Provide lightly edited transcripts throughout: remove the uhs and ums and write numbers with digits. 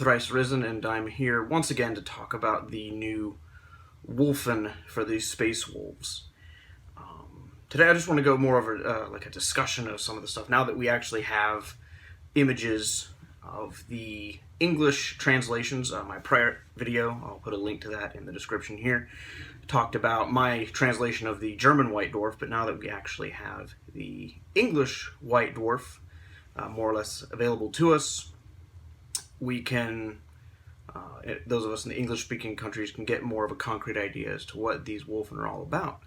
ThriceRisen, and I'm here once again to talk about the new Wulfen for the Space Wolves. Today I just want to go more over like a discussion of some of the stuff, now that we actually have images of the English translations. My prior video, I'll put a link to that in the description here, talked about my translation of the German White Dwarf, but now that we actually have the English White Dwarf more or less available to us, we can, those of us in the English-speaking countries, can get more of a concrete idea as to what these Wulfen are all about.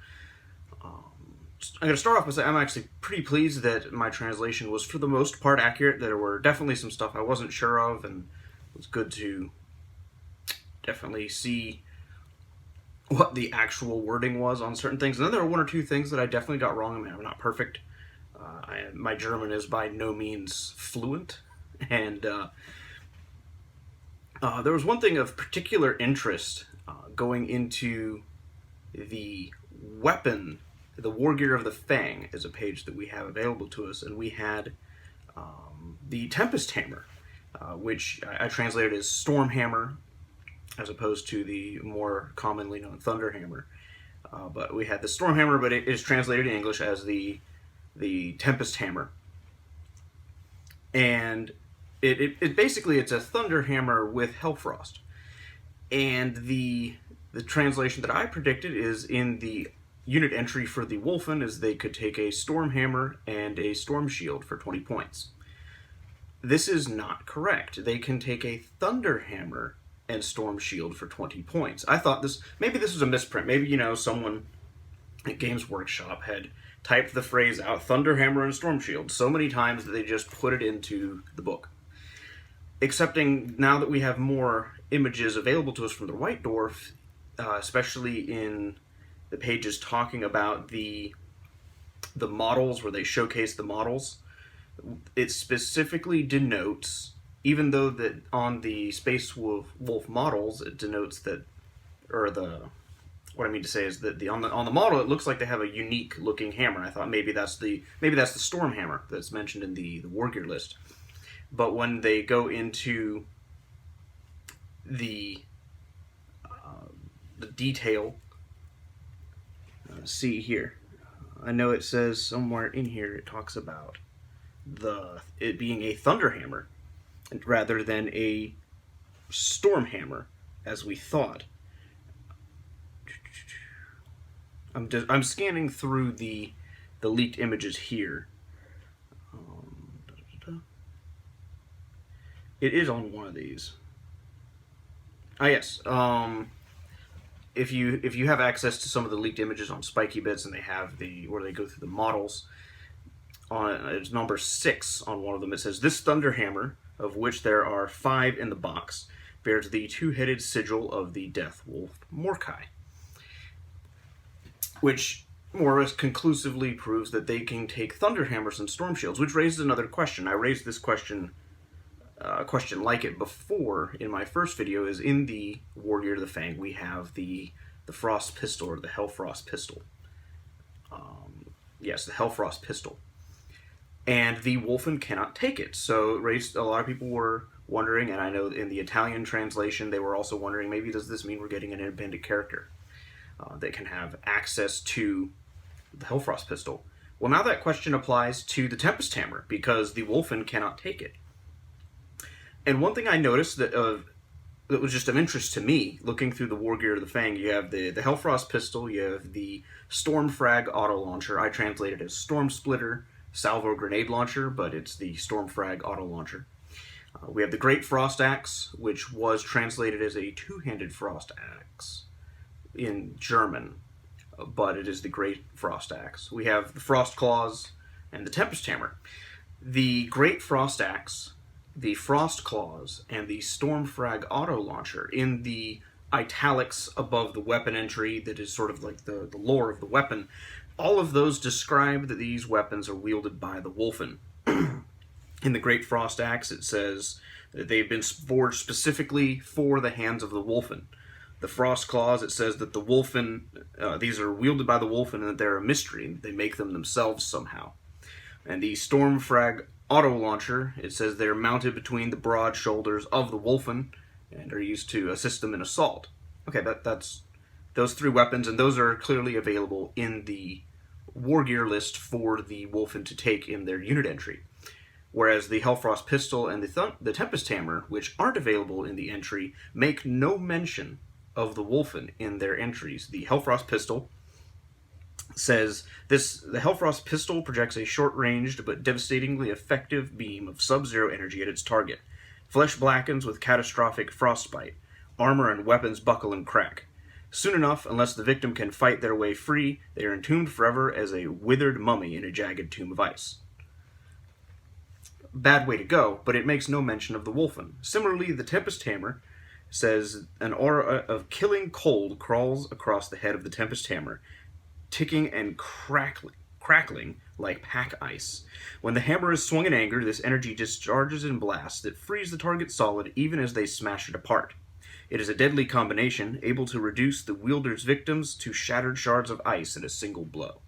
I'm going to start off by saying I'm actually pretty pleased that my translation was for the most part accurate. There were definitely some stuff I wasn't sure of, and it was good to definitely see what the actual wording was on certain things. And then there were one or two things that I definitely got wrong. I mean, I'm not perfect. My German is by no means fluent, and there was one thing of particular interest going into the weapon. The War Gear of the Fang is a page that we have available to us, and we had the Tempest Hammer, which I translated as Storm Hammer, as opposed to the more commonly known Thunder Hammer. But we had the Storm Hammer, but it is translated in English as the Tempest Hammer. And it basically, it's a Thunder Hammer with Hellfrost. And the translation that I predicted is in the unit entry for the Wulfen is they could take a Storm Hammer and a Storm Shield for 20 points. This is not correct. They can take a Thunder Hammer and Storm Shield for 20 points. I thought maybe this was a misprint. Maybe, someone at Games Workshop had typed the phrase out, Thunder Hammer and Storm Shield, so many times that they just put it into the book. Excepting now that we have more images available to us from the White Dwarf, especially in the pages talking about the models, where they showcase the models, it specifically denotes, even though that on the Space Wolf models it denotes that, or what I mean to say is that on the model it looks like they have a unique looking hammer. I thought maybe that's the Storm Hammer that's mentioned in the War Gear list. But when they go into the detail, see here, I know it says somewhere in here it talks about it being a Thunder Hammer rather than a Storm Hammer, as we thought. I'm scanning through the leaked images here. It is on one of these. Ah, yes. If you have access to some of the leaked images on Spiky Bits, and they have where they go through the models, it's number 6 on one of them. It says, "This Thunder Hammer, of which there are 5 in the box, bears the 2-headed sigil of the Death Wolf Morkai," which more or less conclusively proves that they can take Thunder Hammers and Storm Shields, which raises another question. I raised this question like it before in my first video. Is in the War Gear of the Fang we have the Frost Pistol, or the Hellfrost Pistol. Yes, the Hellfrost Pistol. And the Wulfen cannot take it. So a lot of people were wondering, and I know in the Italian translation they were also wondering, maybe does this mean we're getting an independent character that can have access to the Hellfrost Pistol? Well, now that question applies to the Tempest Hammer, because the Wulfen cannot take it. And one thing I noticed that was just of interest to me, looking through the War Gear of the Fang, you have the Hellfrost Pistol, you have the Stormfrag Auto Launcher. I translated as Storm Splitter Salvo Grenade Launcher, but it's the Stormfrag Auto Launcher. We have the Great Frost Axe, which was translated as a 2-handed Frost Axe in German, but it is the Great Frost Axe. We have the Frost Claws and the Tempest Hammer. The Great Frost Axe, the Frost Claws, and the Stormfrag Auto Launcher, in the italics above the weapon entry that is sort of like the lore of the weapon, all of those describe that these weapons are wielded by the Wulfen. In the Great Frost Axe, it says that they've been forged specifically for the hands of the Wulfen. The Frost Claws, it says that the Wulfen, these are wielded by the Wulfen, and that they're a mystery, and they make them themselves somehow. And the Stormfrag auto launcher. It says they're mounted between the broad shoulders of the Wulfen and are used to assist them in assault. Okay, that's those 3 weapons, and those are clearly available in the war gear list for the Wulfen to take in their unit entry. Whereas the Hellfrost pistol and the Tempest hammer, which aren't available in the entry, make no mention of the Wulfen in their entries. The Hellfrost pistol says the Hellfrost pistol projects a short-ranged but devastatingly effective beam of sub-zero energy at its target. Flesh blackens with catastrophic frostbite. Armor and weapons buckle and crack. Soon enough, unless the victim can fight their way free, they are entombed forever as a withered mummy in a jagged tomb of ice. Bad way to go, but it makes no mention of the Wulfen. Similarly, the Tempest hammer says an aura of killing cold crawls across the head of the Tempest hammer, ticking and crackling like pack ice. When the hammer is swung in anger, this energy discharges in blasts that freeze the target solid even as they smash it apart. It is a deadly combination, able to reduce the wielder's victims to shattered shards of ice in a single blow.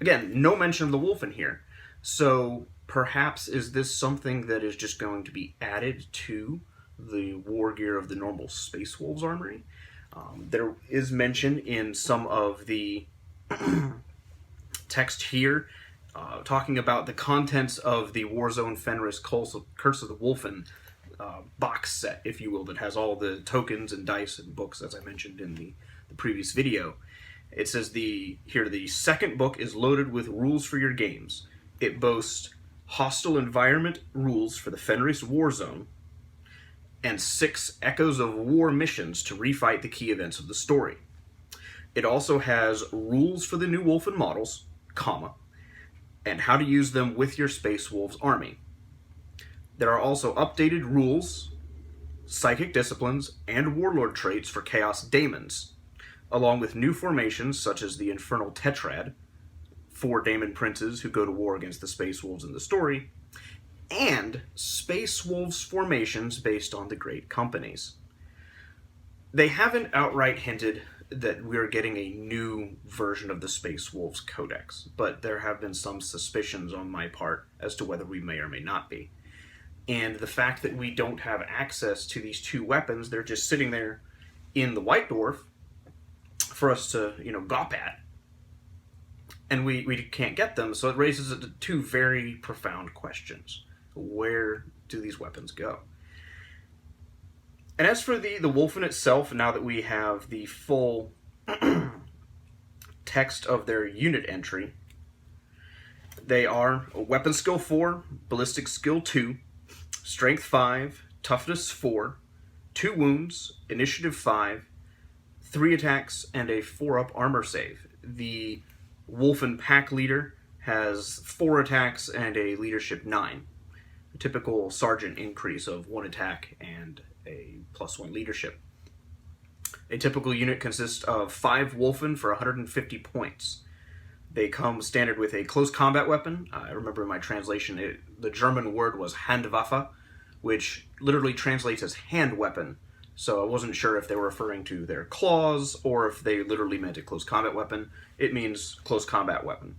Again, no mention of the Wulfen here, so perhaps is this something that is just going to be added to the war gear of the normal Space Wolves armory? There is mention in some of the text here talking about the contents of the Warzone Fenris Curse of the Wulfen box set, if you will, that has all the tokens and dice and books, as I mentioned in the previous video. It says the second book is loaded with rules for your games. It boasts hostile environment rules for the Fenris Warzone, and 6 Echoes of War missions to refight the key events of the story. It also has rules for the new Wulfen models, and how to use them with your Space Wolves army. There are also updated rules, psychic disciplines, and warlord traits for Chaos Daemons, along with new formations such as the Infernal Tetrad, 4 Daemon princes who go to war against the Space Wolves in the story, and Space Wolves formations based on the Great Companies. They haven't outright hinted that we're getting a new version of the Space Wolves Codex, but there have been some suspicions on my part as to whether we may or may not be. And the fact that we don't have access to these 2 weapons, they're just sitting there in the White Dwarf for us to, gawp at, and we can't get them, so it raises 2 very profound questions. Where do these weapons go? And as for the Wulfen itself, now that we have the full text of their unit entry, they are Weapon Skill 4, Ballistic Skill 2, Strength 5, Toughness 4, 2 wounds, Initiative 5, 3 attacks, and a 4-up armor save. The Wulfen Pack Leader has 4 attacks and a Leadership 9. A typical Sergeant increase of 1 attack and a +1 Leadership. A typical unit consists of 5 Wulfen for 150 points. They come standard with a close combat weapon. I remember in my translation, the German word was Handwaffe, which literally translates as hand weapon. So I wasn't sure if they were referring to their claws or if they literally meant a close combat weapon. It means close combat weapon.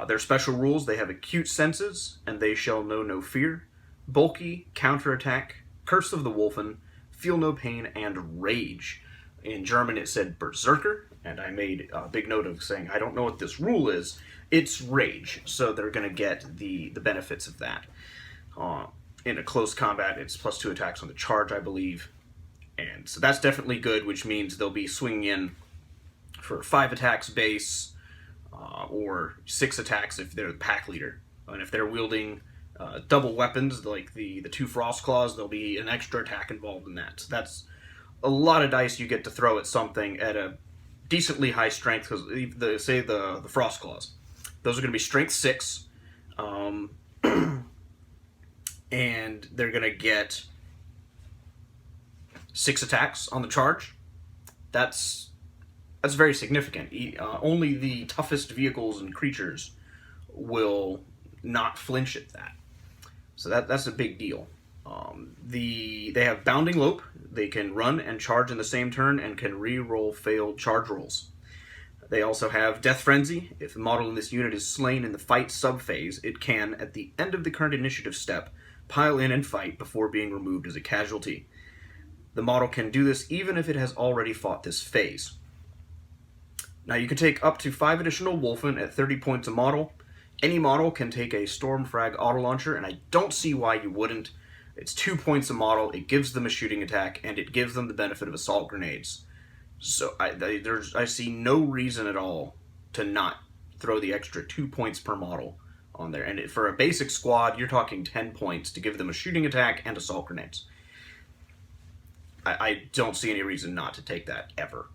Their special rules, they have acute senses, and they shall know no fear, bulky, counterattack, curse of the Wulfen, feel no pain, and rage. In German it said Berserker, and I made a big note of saying, I don't know what this rule is. It's rage, so they're going to get the benefits of that. In a close combat, it's +2 attacks on the charge, I believe. And so that's definitely good, which means they'll be swinging in for 5 attacks base, or 6 attacks if they're the pack leader. And if they're wielding double weapons, like the 2 Frost Claws, there'll be an extra attack involved in that. So that's a lot of dice you get to throw at something at a decently high strength, because the Frost Claws. Those are going to be strength 6, and they're going to get 6 attacks on the charge. That's very significant. Only the toughest vehicles and creatures will not flinch at that. So that's a big deal. They have Bounding Lope. They can run and charge in the same turn and can re-roll failed charge rolls. They also have Death Frenzy. If the model in this unit is slain in the fight subphase, it can, at the end of the current initiative step, pile in and fight before being removed as a casualty. The model can do this even if it has already fought this phase. Now you can take up to 5 additional Wulfen at 30 points a model. Any model can take a Stormfrag auto-launcher, and I don't see why you wouldn't. It's 2 points a model, it gives them a shooting attack, and it gives them the benefit of assault grenades. So I see no reason at all to not throw the extra 2 points per model on there. And for a basic squad, you're talking 10 points to give them a shooting attack and assault grenades. I don't see any reason not to take that, ever.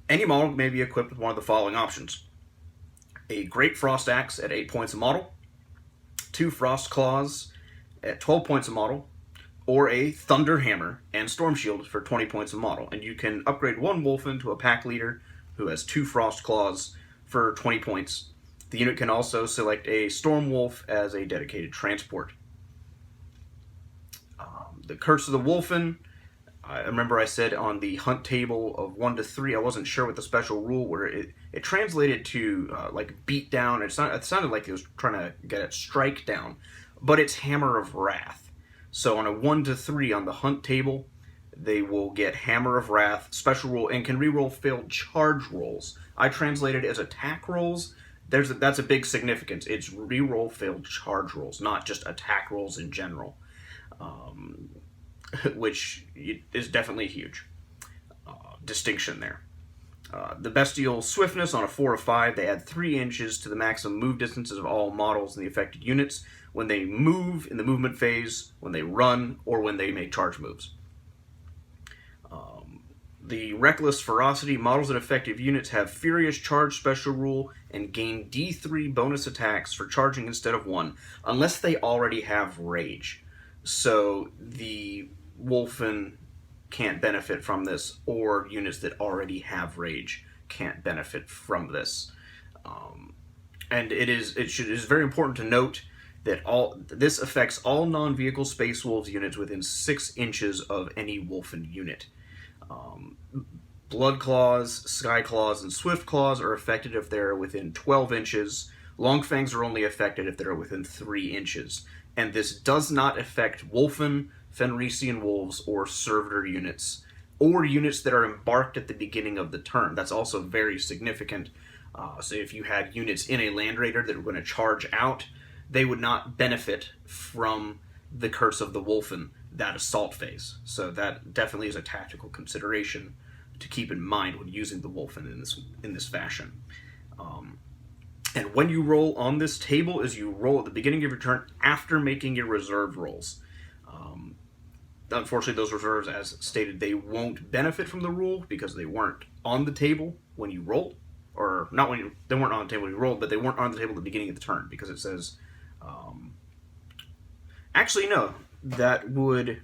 Any model may be equipped with one of the following options. A Great Frost Axe at 8 points a model, 2 Frost Claws at 12 points a model, or a Thunder Hammer and Storm Shield for 20 points a model. And you can upgrade one Wulfen to a pack leader who has 2 Frost Claws for 20 points. The unit can also select a Storm Wolf as a dedicated transport. The Curse of the Wulfen, I remember I said on the hunt table of 1 to 3, I wasn't sure what the special rule where it translated to like beat down. It sounded like it was trying to get at strike down, but it's Hammer of Wrath. So on a 1 to 3 on the hunt table, they will get Hammer of Wrath, special rule, and can reroll failed charge rolls. I translated as attack rolls. That's a big significance. It's reroll failed charge rolls, not just attack rolls in general, which is definitely a huge distinction there. The Bestial Swiftness on a 4 of 5, they add 3 inches to the maximum move distances of all models in the affected units when they move in the movement phase, when they run, or when they make charge moves. The Reckless Ferocity, models in effective units have Furious Charge special rule and gain D3 bonus attacks for charging instead of 1, unless they already have Rage. So the Wulfen can't benefit from this, or units that already have Rage can't benefit from this. And it is very important to note that this affects all non-vehicle Space Wolves units within 6 inches of any Wulfen unit. Blood Claws, Sky Claws, and Swift Claws are affected if they're within 12 inches. Longfangs are only affected if they're within 3 inches. And this does not affect Wulfen, Fenrisian Wolves, or Servitor units, or units that are embarked at the beginning of the turn. That's also very significant. So if you had units in a Land Raider that were going to charge out, they would not benefit from the Curse of the Wulfen, that assault phase. So that definitely is a tactical consideration to keep in mind when using the Wulfen in this fashion. And when you roll on this table is you roll at the beginning of your turn after making your reserve rolls. Unfortunately, those reserves, as stated, they won't benefit from the rule because they weren't on the table when you rolled. Or not they weren't on the table when you rolled, but they weren't on the table at the beginning of the turn because it says... actually, no. That would...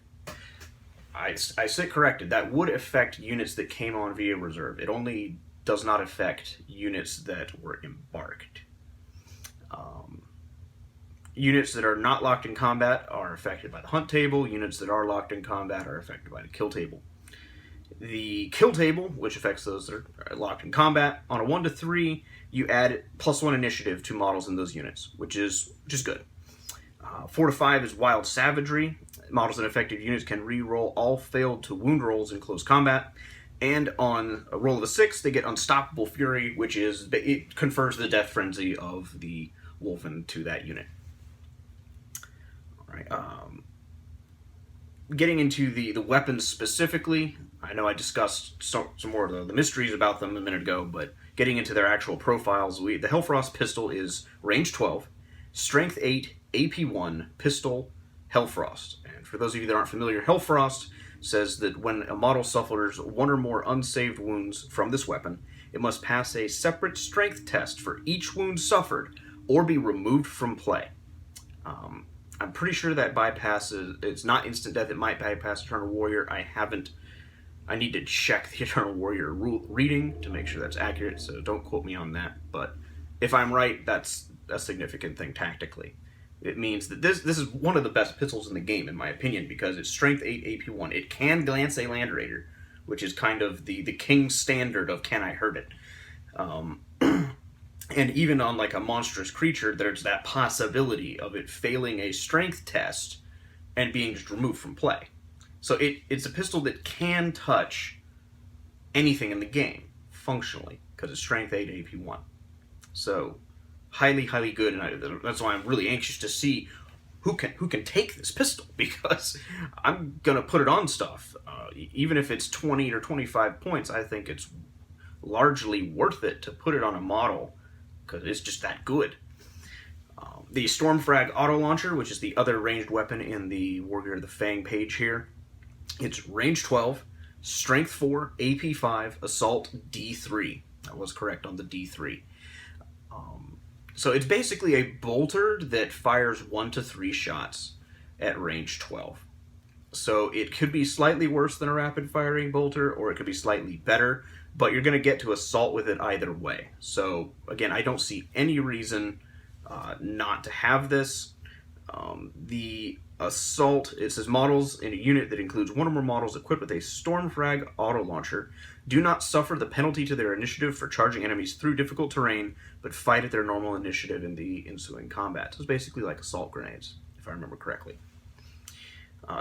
I sit corrected. That would affect units that came on via reserve. It only does not affect units that were embarked. Units that are not locked in combat are affected by the hunt table. Units that are locked in combat are affected by the kill table. The kill table, which affects those that are locked in combat, on a 1 to 3, you add +1 initiative to models in those units, which is good. 4 to 5 is Wild Savagery. Models in effective units can re-roll all failed to wound rolls in close combat. And on a roll of a 6, they get Unstoppable Fury, which it confers the Death Frenzy of the Wulfen to that unit. Alright, getting into the weapons specifically, I know I discussed some more of the mysteries about them a minute ago, but getting into their actual profiles, the Hellfrost pistol is range 12, strength 8, AP 1, pistol, Hellfrost. And for those of you that aren't familiar, Hellfrost says that when a model suffers 1 or more unsaved wounds from this weapon, it must pass a separate strength test for each wound suffered or be removed from play. I'm pretty sure that bypasses, it's not instant death, it might bypass Eternal Warrior. I need to check the Eternal Warrior reading to make sure that's accurate, so don't quote me on that. But if I'm right, that's a significant thing tactically. It means that this is one of the best pistols in the game, in my opinion, because it's strength 8, AP 1. It can glance a Land Raider, which is kind of the king's standard of can I hurt it. And even on like a monstrous creature, there's that possibility of it failing a strength test and being just removed from play. So it's a pistol that can touch anything in the game, functionally, because it's strength 8 and AP 1. So, highly, highly good, and that's why I'm really anxious to see who can take this pistol, because I'm going to put it on stuff. Even if it's 20 or 25 points, I think it's largely worth it to put it on a model, because it's just that good. The Stormfrag auto launcher, which is the other ranged weapon in the Warrior of the Fang page here, it's range 12, strength 4, AP 5, assault D3. I was correct on the D3. So it's basically a bolter that fires 1 to 3 shots at range 12. So it could be slightly worse than a rapid firing bolter, or it could be slightly better, but you're going to get to assault with it either way. So again, I don't see any reason not to have this. The assault, it says models in a unit that includes one or more models equipped with a Stormfrag auto launcher do not suffer the penalty to their initiative for charging enemies through difficult terrain, but fight at their normal initiative in the ensuing combat. So it's basically like assault grenades, if I remember correctly.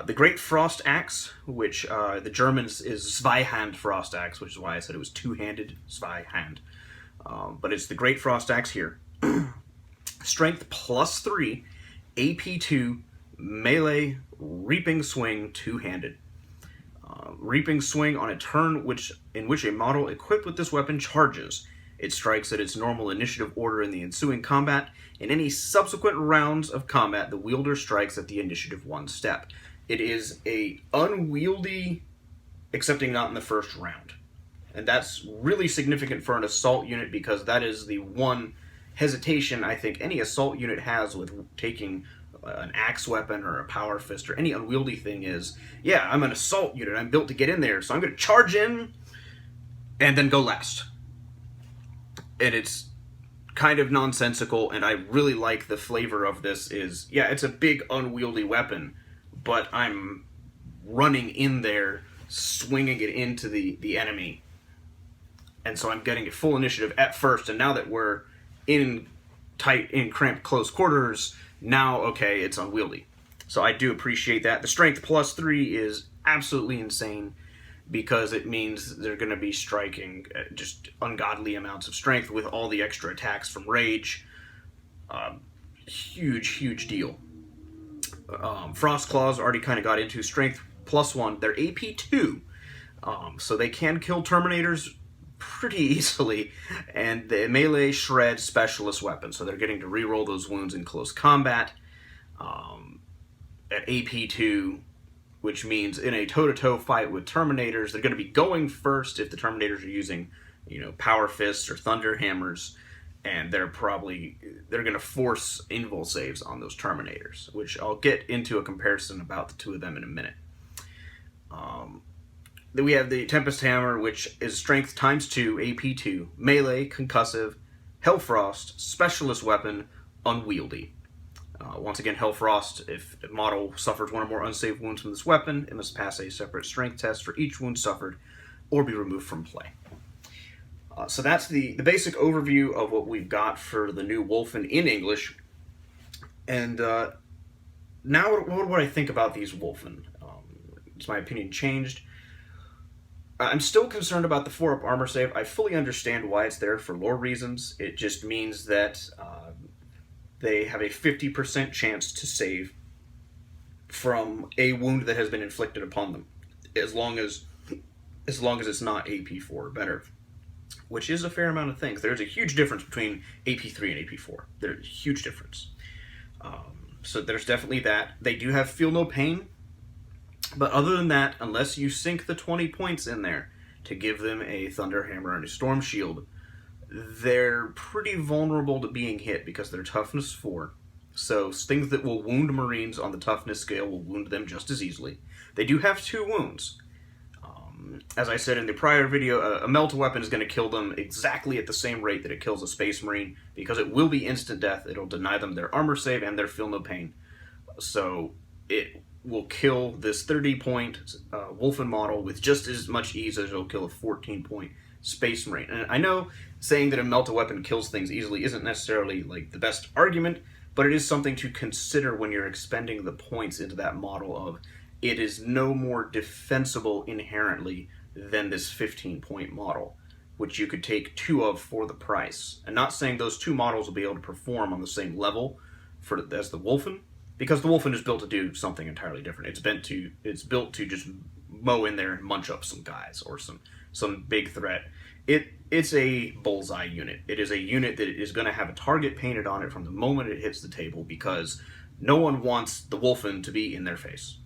The Great Frost Axe, which the Germans is Zweihand Frost Axe, which is why I said it was two-handed, Zweihand. But it's the Great Frost Axe here. Strength +3, AP 2, melee, reaping swing, two-handed. Reaping swing on a turn in which a model equipped with this weapon charges. It strikes at its normal initiative order in the ensuing combat. In any subsequent rounds of combat, the wielder strikes at the initiative 1 step. It is a unwieldy, excepting not in the first round. And that's really significant for an assault unit, because that is the one hesitation I think any assault unit has with taking an axe weapon or a power fist or any unwieldy thing is, yeah, I'm an assault unit, I'm built to get in there, so I'm going to charge in and then go last. And it's kind of nonsensical, and I really like the flavor of this is, yeah, it's a big unwieldy weapon, but I'm running in there, swinging it into the enemy, and so I'm getting a full initiative at first, and now that we're in cramped close quarters, now, okay, it's unwieldy. So I do appreciate that. The strength +3 is absolutely insane, because it means they're going to be striking just ungodly amounts of strength with all the extra attacks from rage. Huge deal. Frost Claws already kind of got into. Strength +1. They're AP 2, so they can kill Terminators pretty easily, and the melee shred specialist weapon, so they're getting to reroll those wounds in close combat at AP 2, which means in a toe-to-toe fight with Terminators, they're going to be going first if the Terminators are using, power fists or thunder hammers, and they're going to force invul saves on those Terminators, which I'll get into a comparison about the two of them in a minute. Then we have the Tempest Hammer, which is strength ×2, AP 2, melee, concussive, Hellfrost, specialist weapon, unwieldy. Once again, Hellfrost, if a model suffers one or more unsaved wounds from this weapon, it must pass a separate strength test for each wound suffered or be removed from play. So that's the basic overview of what we've got for the new Wulfen in English. And now what do I think about these Wulfen? Has my opinion changed? I'm still concerned about the 4-up armor save. I fully understand why it's there for lore reasons. It just means that they have a 50% chance to save from a wound that has been inflicted upon them, as long as it's not AP4 or better, which is a fair amount of things. There's a huge difference between AP3 and AP4. There's a huge difference. So there's definitely that. They do have Feel No Pain, but other than that, unless you sink the 20 points in there to give them a Thunder Hammer and a Storm Shield, they're pretty vulnerable to being hit because they're toughness 4. So things that will wound Marines on the toughness scale will wound them just as easily. They do have 2 wounds. As I said in the prior video, a melt weapon is going to kill them exactly at the same rate that it kills a Space Marine, because it will be instant death. It'll deny them their armor save and their Feel No Pain. So it will kill this 30-point Wulfen model with just as much ease as it'll kill a 14-point Space Marine. And I know saying that a melt-a-weapon kills things easily isn't necessarily like the best argument, but it is something to consider when you're expending the points into that model of it is no more defensible inherently than this 15-point model, which you could take 2 of for the price. And not saying those 2 models will be able to perform on the same level as the Wulfen, because the Wulfen is built to do something entirely different. It's built to just mow in there and munch up some guys or some big threat. It's a bullseye unit. It is a unit that is going to have a target painted on it from the moment it hits the table, because no one wants the Wulfen to be in their face.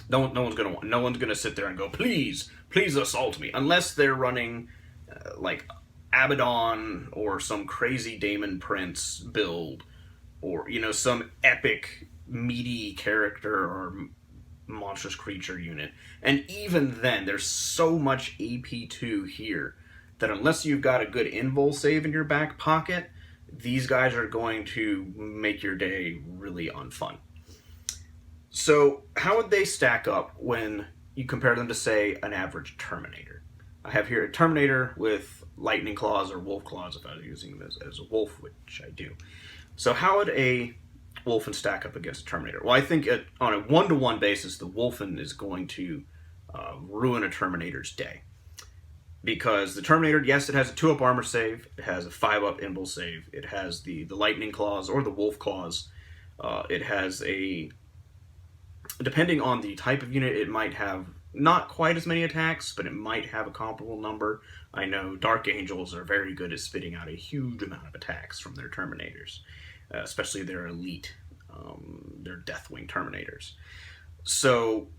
No one's going to sit there and go, please assault me, unless they're running like Abaddon or some crazy Daemon Prince build, or some epic meaty character or monstrous creature unit. And even then, there's so much AP2 here that unless you've got a good invul save in your back pocket, these guys are going to make your day really unfun. So how would they stack up when you compare them to, say, an average Terminator? I have here a Terminator with lightning claws or wolf claws, if I was using them as a wolf, which I do. So how would a Wulfen stack up against a Terminator? Well, I think on a one-to-one basis, the Wulfen is going to ruin a Terminator's day. Because the Terminator, yes, it has a 2-up armor save, it has a 5-up invul save, it has the lightning claws or the wolf claws, it has depending on the type of unit, it might have not quite as many attacks, but it might have a comparable number. I know Dark Angels are very good at spitting out a huge amount of attacks from their Terminators, especially their elite, their Deathwing Terminators. So,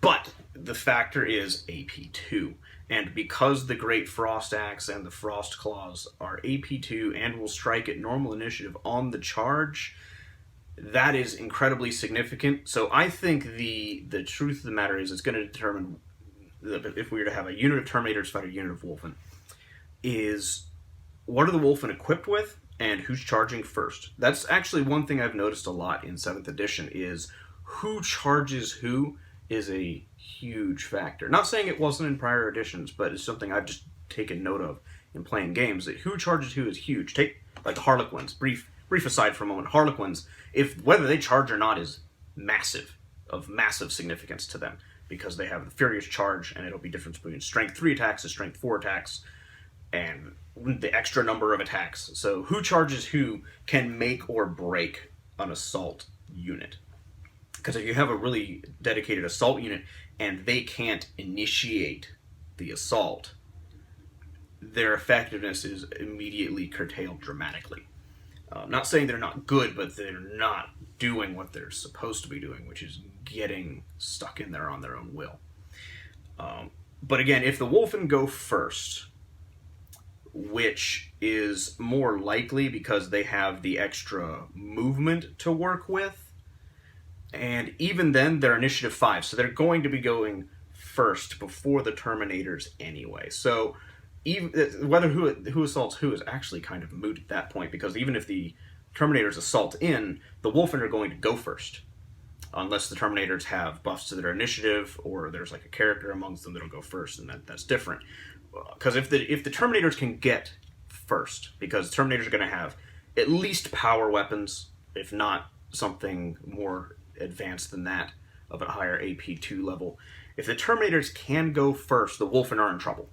but the factor is AP2. And because the Great Frost Axe and the Frost Claws are AP2 and will strike at normal initiative on the charge, that is incredibly significant. So I think the truth of the matter is it's going to determine, if we were to have a unit of Terminators fight a unit of Wulfen, is what are the Wulfen equipped with and who's charging first. That's actually one thing I've noticed a lot in 7th edition is who charges who is a huge factor. Not saying it wasn't in prior editions, but it's something I've just taken note of in playing games, that who charges who is huge. Take like the Harlequins, brief aside for a moment. Harlequins, whether they charge or not is of massive significance to them, because they have the Furious Charge, and it'll be different between Strength 3 attacks and Strength 4 attacks, and the extra number of attacks. So who charges who can make or break an assault unit. Because if you have a really dedicated assault unit and they can't initiate the assault, their effectiveness is immediately curtailed dramatically. Not saying they're not good, but they're not doing what they're supposed to be doing, which is getting stuck in there on their own will. But again, if the Wulfen go first, which is more likely because they have the extra movement to work with, and even then they're initiative 5, so they're going to be going first before the Terminators anyway. So even whether who assaults who is actually kind of moot at that point, because even if the Terminators assault in, the Wulfen are going to go first, unless the Terminators have buffs to their initiative or there's like a character amongst them that'll go first, and that's different. Because if the Terminators can get first, because Terminators are going to have at least power weapons, if not something more advanced than that of a higher AP2 level. If the Terminators can go first, the Wulfen are in trouble,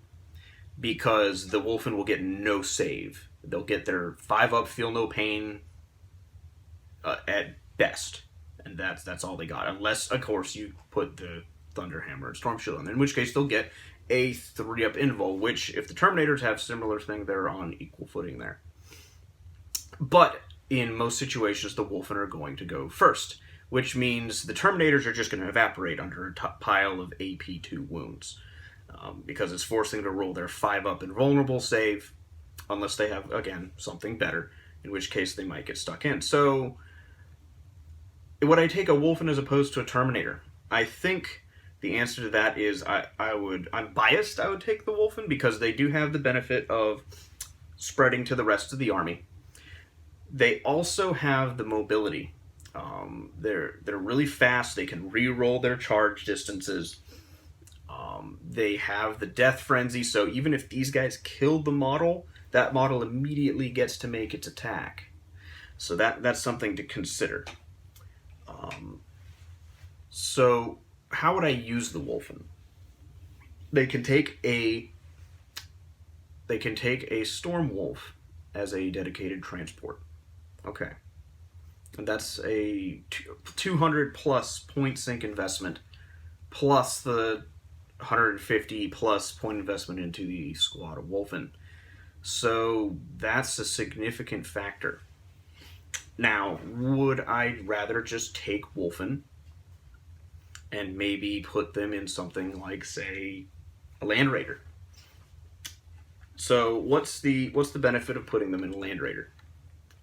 because the Wulfen will get no save. They'll get their 5-up feel no pain at best, and that's all they got, unless of course you put the Thunderhammer and Storm Shield on, in which case they'll get a 3-up invul, which if the Terminators have similar thing, they're on equal footing there. But in most situations, the Wulfen are going to go first, which means the Terminators are just going to evaporate under a pile of AP2 wounds, because it's forcing them to roll their 5-up invulnerable save, unless they have, again, something better, in which case they might get stuck in. So, would I take a Wulfen as opposed to a Terminator? I think the answer to that is I'm biased, I would take the Wulfen, because they do have the benefit of spreading to the rest of the army. They also have the mobility. They're really fast. They can re-roll their charge distances. They have the death frenzy, so even if these guys killed the model, that model immediately gets to make its attack. So that's something to consider. So how would I use the Wulfen? They can take a Storm Wolf as a dedicated transport. Okay. And that's a 200 plus point sink investment, plus the 150 plus point investment into the squad of Wulfen. So that's a significant factor. Now, would I rather just take Wulfen and maybe put them in something like, say, a Land Raider? So what's the benefit of putting them in a Land Raider?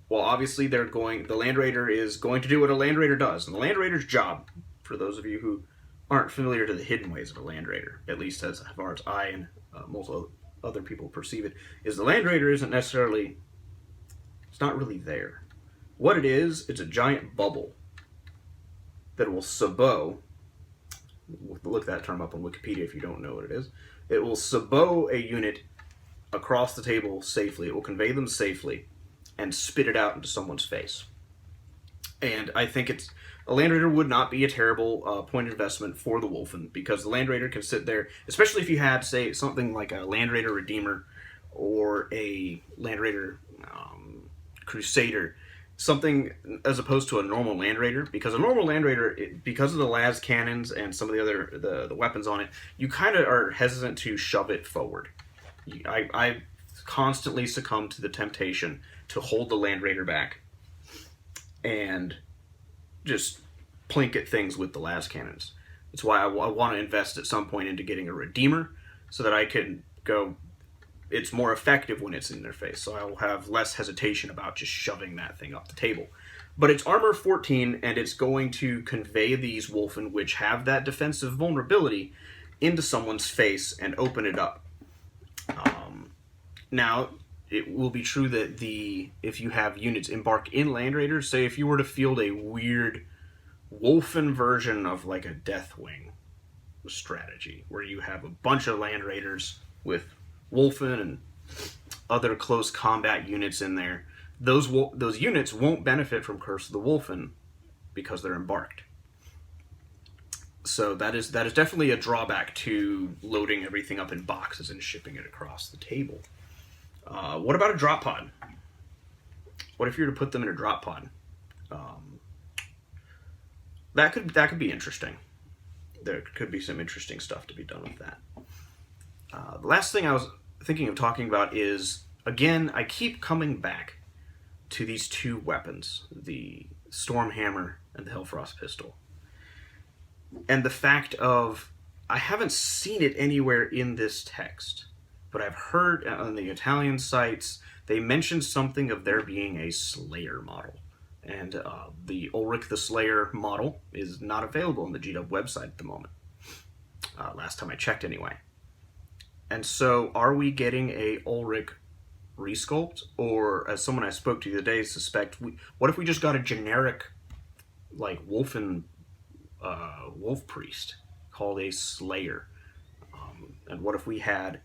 Well, obviously the Land Raider is going to do what a Land Raider does. And the Land Raider's job, for those of you who aren't familiar to the hidden ways of a Land Raider, at least as far as I and most other people perceive it, is the Land Raider isn't necessarily, it's not really there. What it is, it's a giant bubble that will sabot, look that term up on Wikipedia if you don't know what it is, it will sabot a unit across the table safely, it will convey them safely, and spit it out into someone's face. And I think a Land Raider would not be a terrible point investment for the Wulfen, because the Land Raider can sit there, especially if you had, say, something like a Land Raider Redeemer or a Land Raider Crusader, something as opposed to a normal Land Raider, because a normal Land Raider, because of the las cannons and some of the other the weapons on it, you kind of are hesitant to shove it forward. I constantly succumb to the temptation to hold the Land Raider back and just plink at things with the las cannons. That's why I want to invest at some point into getting a Redeemer, so that I can go, it's more effective when it's in their face, so I will have less hesitation about just shoving that thing up the table. But it's armor 14, and it's going to convey these Wulfen, which have that defensive vulnerability, into someone's face and open it up. Now, it will be true that if you have units embark in Land Raiders, say if you were to field a weird Wulfen version of like a Deathwing strategy, where you have a bunch of Land Raiders with Wulfen and other close combat units in there, those units won't benefit from Curse of the Wulfen because they're embarked. So that is definitely a drawback to loading everything up in boxes and shipping it across the table. What about a drop pod? What if you were to put them in a drop pod? That could be interesting. There could be some interesting stuff to be done with that. The last thing I was thinking of talking about is, again, I keep coming back to these two weapons, the Stormhammer and the Hellfrost pistol. And the fact of, I haven't seen it anywhere in this text, but I've heard on the Italian sites, they mentioned something of there being a Slayer model. And the Ulrich the Slayer model is not available on the GW website at the moment. Last time I checked anyway. And so, are we getting a Ulrich resculpt? Or, as someone I spoke to the other day suspect, what if we just got a generic, like, Wulfen wolf priest called a Slayer? And what if we had,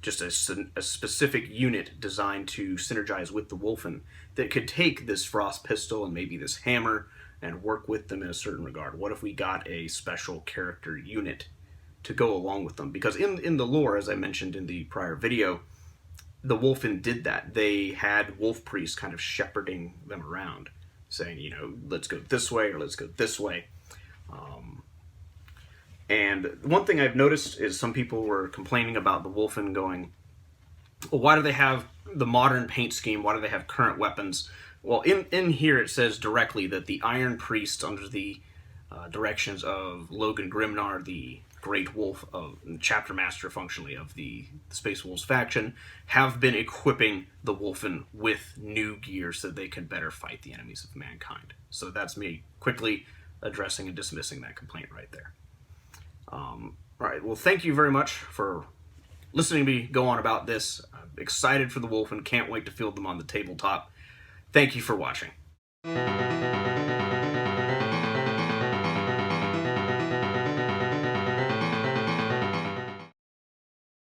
just a specific unit designed to synergize with the Wulfen that could take this Frost pistol and maybe this hammer and work with them in a certain regard? What if we got a special character unit to go along with them? Because in the lore, as I mentioned in the prior video, the Wulfen did that. They had wolf priests kind of shepherding them around, saying, let's go this way or let's go this way. And one thing I've noticed is some people were complaining about the Wulfen going, well, why do they have the modern paint scheme? Why do they have current weapons? Well, in here it says directly that the Iron Priest, under the directions of Logan Grimnar, the Great Wolf, chapter master functionally of the Space Wolves faction, have been equipping the Wulfen with new gear so that they can better fight the enemies of mankind. So that's me quickly addressing and dismissing that complaint right there. All right, well, thank you very much for listening to me go on about this. I'm excited for the Wulfen, can't wait to field them on the tabletop. Thank you for watching.